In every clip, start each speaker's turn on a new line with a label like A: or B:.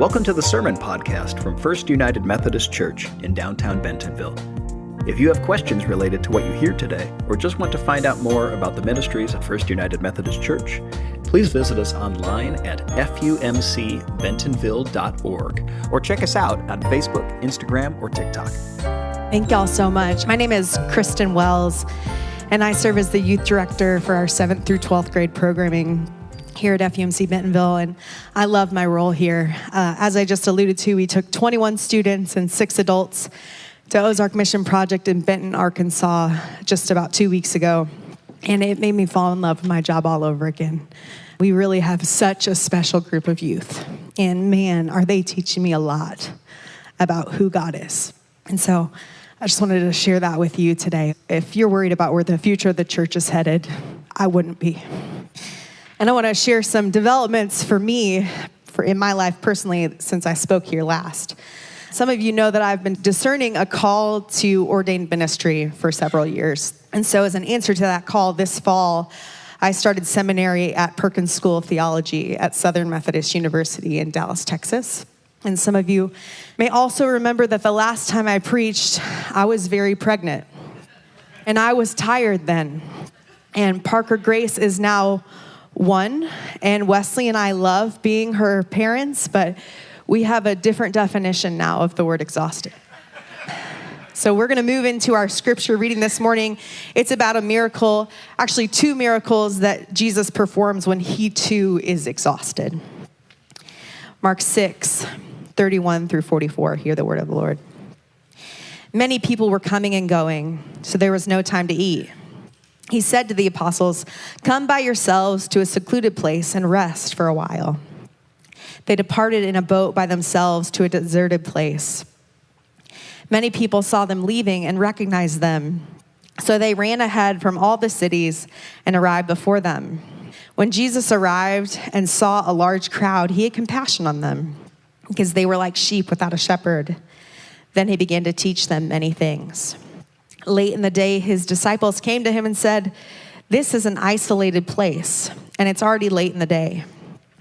A: Welcome to the Sermon Podcast from First United Methodist Church in downtown Bentonville. If you have questions related to what you hear today, or just want to find out more about the ministries at First United Methodist Church, please visit us online at fumcbentonville.org, or check us out on Facebook, Instagram, or TikTok.
B: Thank y'all so much. My name is Kristin Wells, and I serve as the youth director for our 7th through 12th grade programming here at FUMC Bentonville, and I love my role here. As I just alluded to, we took 21 students and 6 adults to Ozark Mission Project in Benton, Arkansas, just about 2 weeks ago, and it made me fall in love with my job all over again. We really have such a special group of youth, and man, are they teaching me a lot about who God is. And so I just wanted to share that with you today. If you're worried about where the future of the church is headed, I wouldn't be. And I want to share some developments for me, in my life personally, since I spoke here last. Some of you know that I've been discerning a call to ordained ministry for several years. And so as an answer to that call this fall, I started seminary at Perkins School of Theology at Southern Methodist University in Dallas, Texas. And some of you may also remember that the last time I preached, I was very pregnant. And I was tired then. And Parker Grace is now 1, and Wesley and I love being her parents, but we have a different definition now of the word exhausted. So we're going to move into our scripture reading this morning. It's about a miracle, actually 2 miracles that Jesus performs when he too is exhausted. Mark 6, 31 through 44, hear the word of the Lord. Many people were coming and going, so there was no time to eat. He said to the apostles, "Come by yourselves to a secluded place and rest for a while." They departed in a boat by themselves to a deserted place. Many people saw them leaving and recognized them, so they ran ahead from all the cities and arrived before them. When Jesus arrived and saw a large crowd, he had compassion on them, because they were like sheep without a shepherd. Then he began to teach them many things. Late in the day, his disciples came to him and said, "This is an isolated place, and it's already late in the day.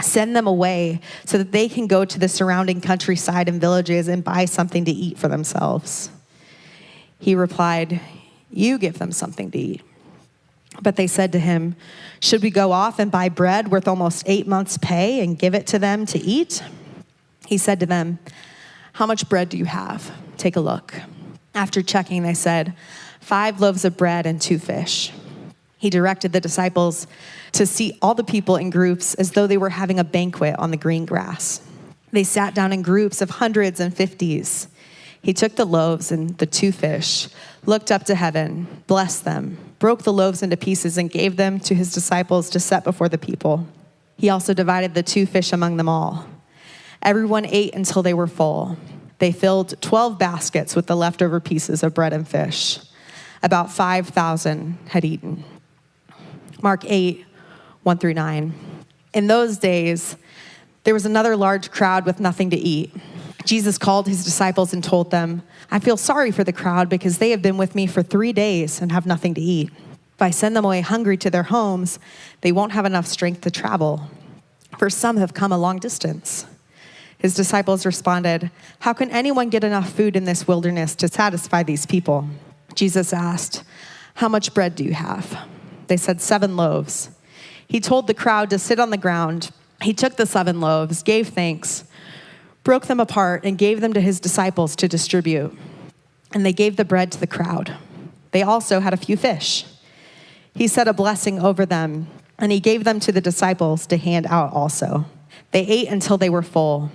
B: Send them away so that they can go to the surrounding countryside and villages and buy something to eat for themselves." He replied, "You give them something to eat." But they said to him, "Should we go off and buy bread worth almost 8 months' pay and give it to them to eat?" He said to them, "How much bread do you have? Take a look." After checking, they said, 5 loaves of bread and 2 fish. He directed the disciples to seat all the people in groups as though they were having a banquet on the green grass. They sat down in groups of hundreds and 50s. He took the loaves and the 2 fish, looked up to heaven, blessed them, broke the loaves into pieces, and gave them to his disciples to set before the people. He also divided the 2 fish among them all. Everyone ate until they were full. They filled 12 baskets with the leftover pieces of bread and fish. About 5,000 had eaten. Mark 8, 1 through 9. In those days, there was another large crowd with nothing to eat. Jesus called his disciples and told them, "I feel sorry for the crowd because they have been with me for 3 days and have nothing to eat. If I send them away hungry to their homes, they won't have enough strength to travel, for some have come a long distance." His disciples responded, "How can anyone get enough food in this wilderness to satisfy these people?" Jesus asked, "How much bread do you have?" They said, 7 loaves. He told the crowd to sit on the ground. He took the 7 loaves, gave thanks, broke them apart, and gave them to his disciples to distribute. And they gave the bread to the crowd. They also had a few fish. He said a blessing over them, and he gave them to the disciples to hand out also. They ate until they were full.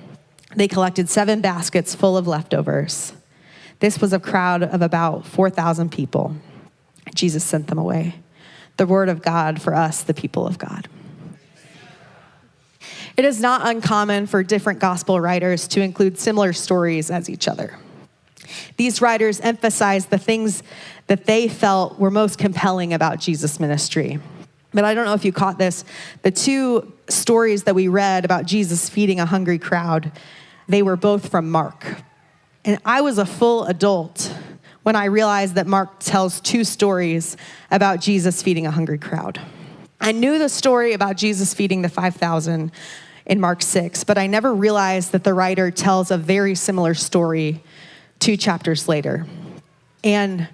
B: They collected 7 baskets full of leftovers. This was a crowd of about 4,000 people. Jesus sent them away. The word of God for us, the people of God. It is not uncommon for different gospel writers to include similar stories as each other. These writers emphasize the things that they felt were most compelling about Jesus' ministry. But I don't know if you caught this. The 2 stories that we read about Jesus feeding a hungry crowd, they were both from Mark. And I was a full adult when I realized that Mark tells 2 stories about Jesus feeding a hungry crowd. I knew the story about Jesus feeding the 5,000. in Mark 6, but I never realized that the writer tells a very similar story 2 chapters later. And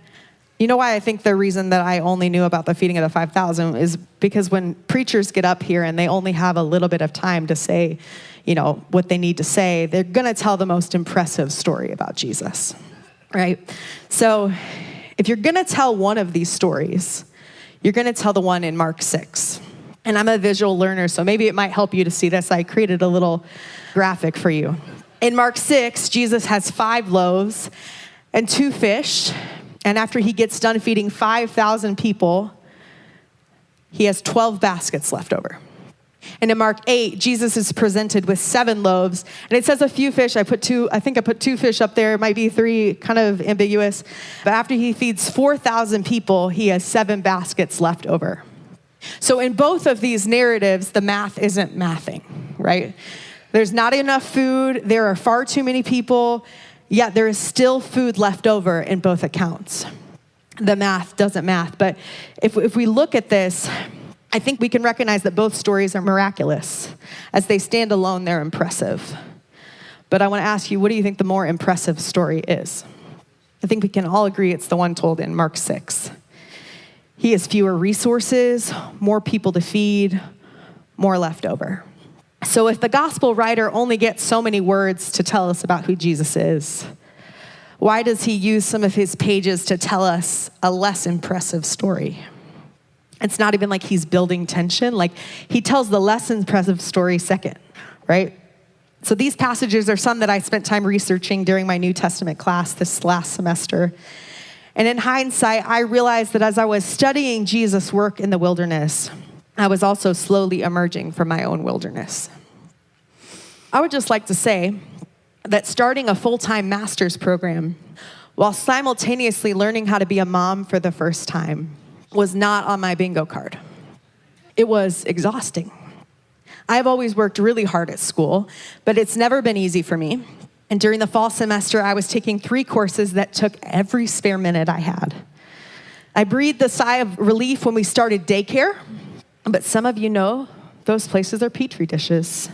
B: you know why I think the reason that I only knew about the feeding of the 5,000 is because when preachers get up here and they only have a little bit of time to say, what they need to say, they're going to tell the most impressive story about Jesus, right? So if you're going to tell one of these stories, you're going to tell the one in Mark 6. And I'm a visual learner, so maybe it might help you to see this. I created a little graphic for you. In Mark 6, Jesus has 5 loaves and 2 fish. And after he gets done feeding 5,000 people, he has 12 baskets left over. And in Mark 8, Jesus is presented with 7 loaves. And it says a few fish. I think I put 2 fish up there. It might be 3, kind of ambiguous. But after he feeds 4,000 people, he has 7 baskets left over. So in both of these narratives, the math isn't mathing, right? There's not enough food. There are far too many people. Yet there is still food left over in both accounts. The math doesn't math. But if we look at this, I think we can recognize that both stories are miraculous. As they stand alone, they're impressive. But I want to ask you, what do you think the more impressive story is? I think we can all agree it's the one told in Mark 6. He has fewer resources, more people to feed, more left over. So if the gospel writer only gets so many words to tell us about who Jesus is, why does he use some of his pages to tell us a less impressive story? It's not even like he's building tension. Like, he tells the less impressive story second, right? So these passages are some that I spent time researching during my New Testament class this last semester. And in hindsight, I realized that as I was studying Jesus' work in the wilderness, I was also slowly emerging from my own wilderness. I would just like to say that starting a full-time master's program while simultaneously learning how to be a mom for the first time was not on my bingo card. It was exhausting. I've always worked really hard at school, but it's never been easy for me. And during the fall semester, I was taking 3 courses that took every spare minute I had. I breathed a sigh of relief when we started daycare, but some of you know those places are petri dishes,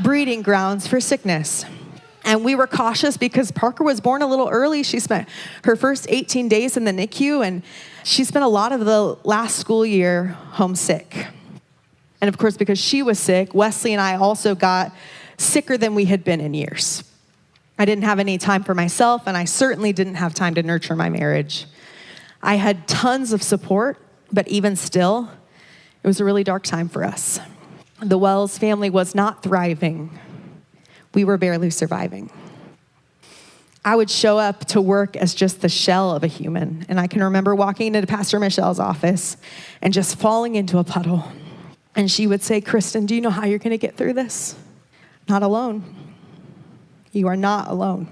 B: breeding grounds for sickness. And we were cautious because Parker was born a little early. She spent her first 18 days in the NICU, and she spent a lot of the last school year homesick. And of course, because she was sick, Wesley and I also got sicker than we had been in years. I didn't have any time for myself, and I certainly didn't have time to nurture my marriage. I had tons of support, but even still, it was a really dark time for us. The Wells family was not thriving. We were barely surviving. I would show up to work as just the shell of a human, and I can remember walking into Pastor Michelle's office and just falling into a puddle. And she would say, "Kristin, do you know how you're going to get through this? Not alone. You are not alone."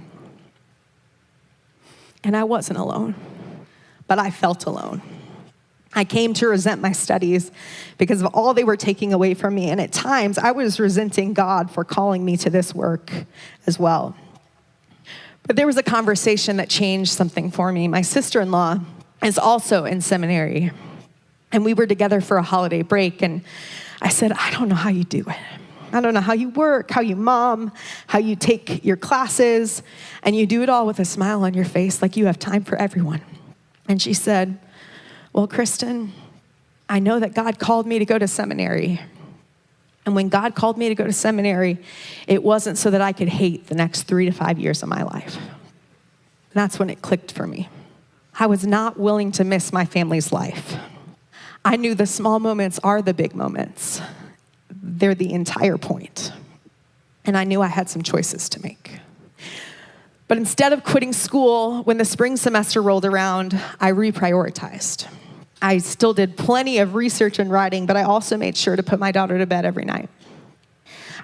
B: And I wasn't alone, but I felt alone. I came to resent my studies because of all they were taking away from me. And at times, I was resenting God for calling me to this work as well. But there was a conversation that changed something for me. My sister-in-law is also in seminary, and we were together for a holiday break. And I said, "I don't know how you do it. I don't know how you work, how you mom, how you take your classes, and you do it all with a smile on your face like you have time for everyone." And she said, "Well, Kristin, I know that God called me to go to seminary. And when God called me to go to seminary, it wasn't so that I could hate the next 3 to 5 years of my life." And that's when it clicked for me. I was not willing to miss my family's life. I knew the small moments are the big moments. They're the entire point. And I knew I had some choices to make. But instead of quitting school, when the spring semester rolled around, I reprioritized. I still did plenty of research and writing, but I also made sure to put my daughter to bed every night.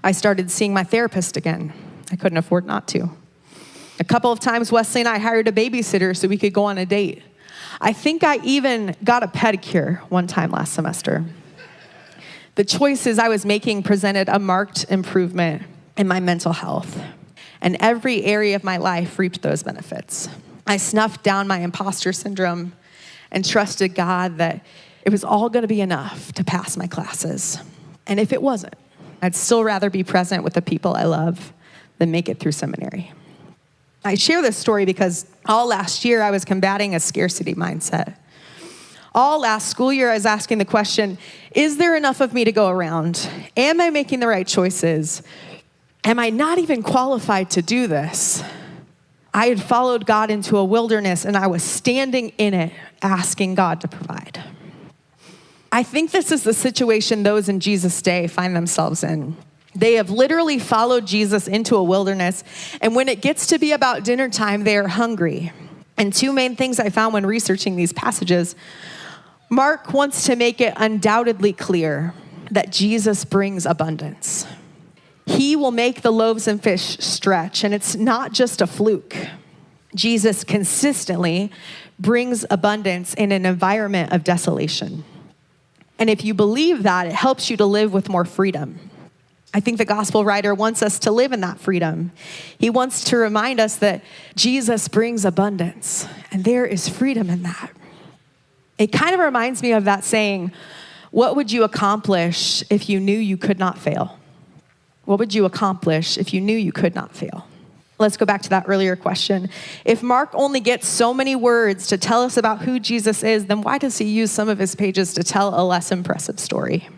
B: I started seeing my therapist again. I couldn't afford not to. A couple of times, Wesley and I hired a babysitter so we could go on a date. I think I even got a pedicure one time last semester. The choices I was making presented a marked improvement in my mental health, and every area of my life reaped those benefits. I snuffed down my imposter syndrome and trusted God that it was all going to be enough to pass my classes. And if it wasn't, I'd still rather be present with the people I love than make it through seminary. I share this story because all last year I was combating a scarcity mindset. All last school year I was asking the question, is there enough of me to go around? Am I making the right choices? Am I not even qualified to do this? I had followed God into a wilderness and I was standing in it asking God to provide. I think this is the situation those in Jesus' day find themselves in. They have literally followed Jesus into a wilderness, and when it gets to be about dinner time, they are hungry. And two main things I found when researching these passages, Mark wants to make it undoubtedly clear that Jesus brings abundance. He will make the loaves and fish stretch, and it's not just a fluke. Jesus consistently brings abundance in an environment of desolation. And if you believe that, it helps you to live with more freedom. I think the gospel writer wants us to live in that freedom. He wants to remind us that Jesus brings abundance, and there is freedom in that. It kind of reminds me of that saying, what would you accomplish if you knew you could not fail? What would you accomplish if you knew you could not fail? Let's go back to that earlier question. If Mark only gets so many words to tell us about who Jesus is, then why does he use some of his pages to tell a less impressive story?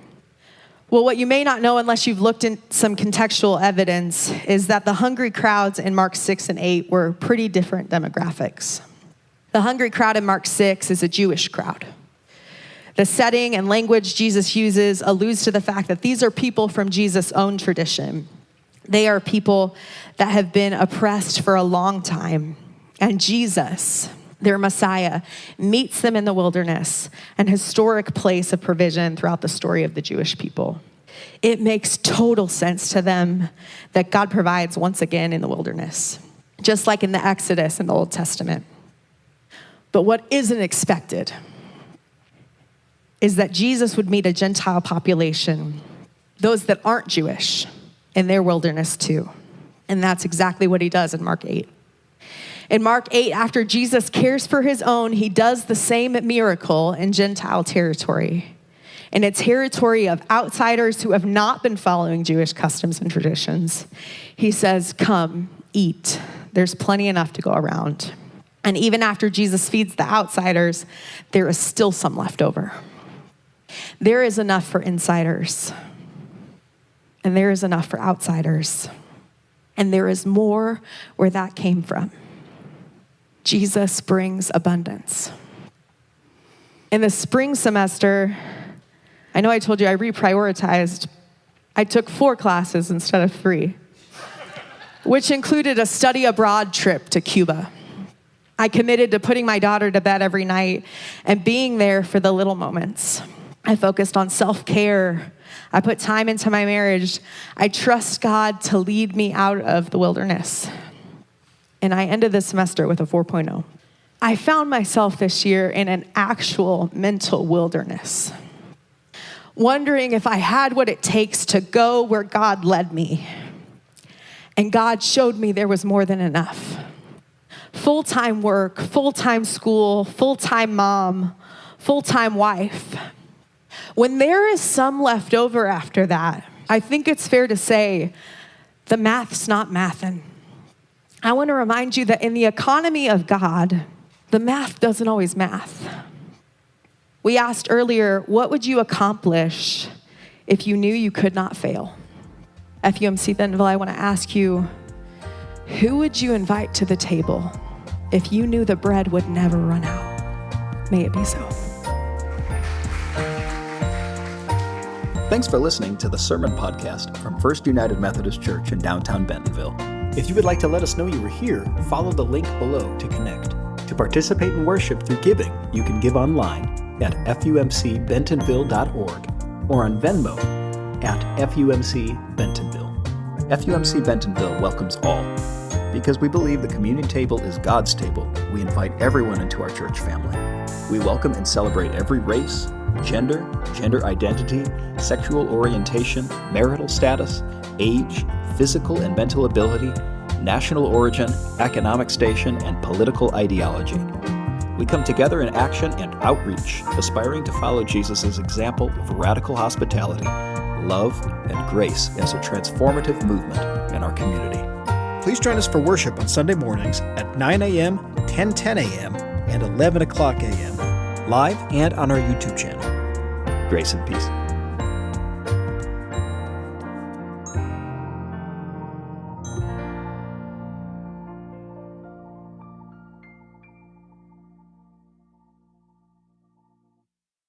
B: Well, what you may not know unless you've looked in some contextual evidence is that the hungry crowds in Mark 6 and 8 were pretty different demographics. The hungry crowd in Mark 6 is a Jewish crowd. The setting and language Jesus uses alludes to the fact that these are people from Jesus' own tradition. They are people that have been oppressed for a long time. And Jesus, their Messiah, meets them in the wilderness, an historic place of provision throughout the story of the Jewish people. It makes total sense to them that God provides once again in the wilderness, just like in the Exodus in the Old Testament. But what isn't expected is that Jesus would meet a Gentile population, those that aren't Jewish, in their wilderness too. And that's exactly what he does in Mark 8. In Mark 8, after Jesus cares for his own, he does the same miracle in Gentile territory. In a territory of outsiders who have not been following Jewish customs and traditions. He says, come, eat. There's plenty enough to go around. And even after Jesus feeds the outsiders, there is still some left over. There is enough for insiders. And there is enough for outsiders. And there is more where that came from. Jesus brings abundance. In the spring semester, I know I told you I reprioritized. I took 4 classes instead of 3, which included a study abroad trip to Cuba. I committed to putting my daughter to bed every night and being there for the little moments. I focused on self-care. I put time into my marriage. I trust God to lead me out of the wilderness. And I ended the semester with a 4.0. I found myself this year in an actual mental wilderness, wondering if I had what it takes to go where God led me. And God showed me there was more than enough. Full-time work, full-time school, full-time mom, full-time wife. When there is some left over after that, I think it's fair to say the math's not mathin'. I want to remind you that in the economy of God, the math doesn't always math. We asked earlier, what would you accomplish if you knew you could not fail? FUMC Bentonville, I want to ask you, who would you invite to the table if you knew the bread would never run out? May it be so.
A: Thanks for listening to the Sermon Podcast from First United Methodist Church in downtown Bentonville. If you would like to let us know you were here, follow the link below to connect. To participate in worship through giving, you can give online at fumcbentonville.org or on Venmo at FUMC Bentonville. FUMC Bentonville welcomes all. Because we believe the communion table is God's table, we invite everyone into our church family. We welcome and celebrate every race, gender identity, sexual orientation, marital status, age, physical and mental ability, national origin, economic station, and political ideology. We come together in action and outreach, aspiring to follow Jesus' example of radical hospitality, love, and grace as a transformative movement in our community.
C: Please join us for worship on Sunday mornings at 9 a.m., 10:10 a.m., and 11 o'clock a.m., live and on our YouTube channel.
A: Grace and peace.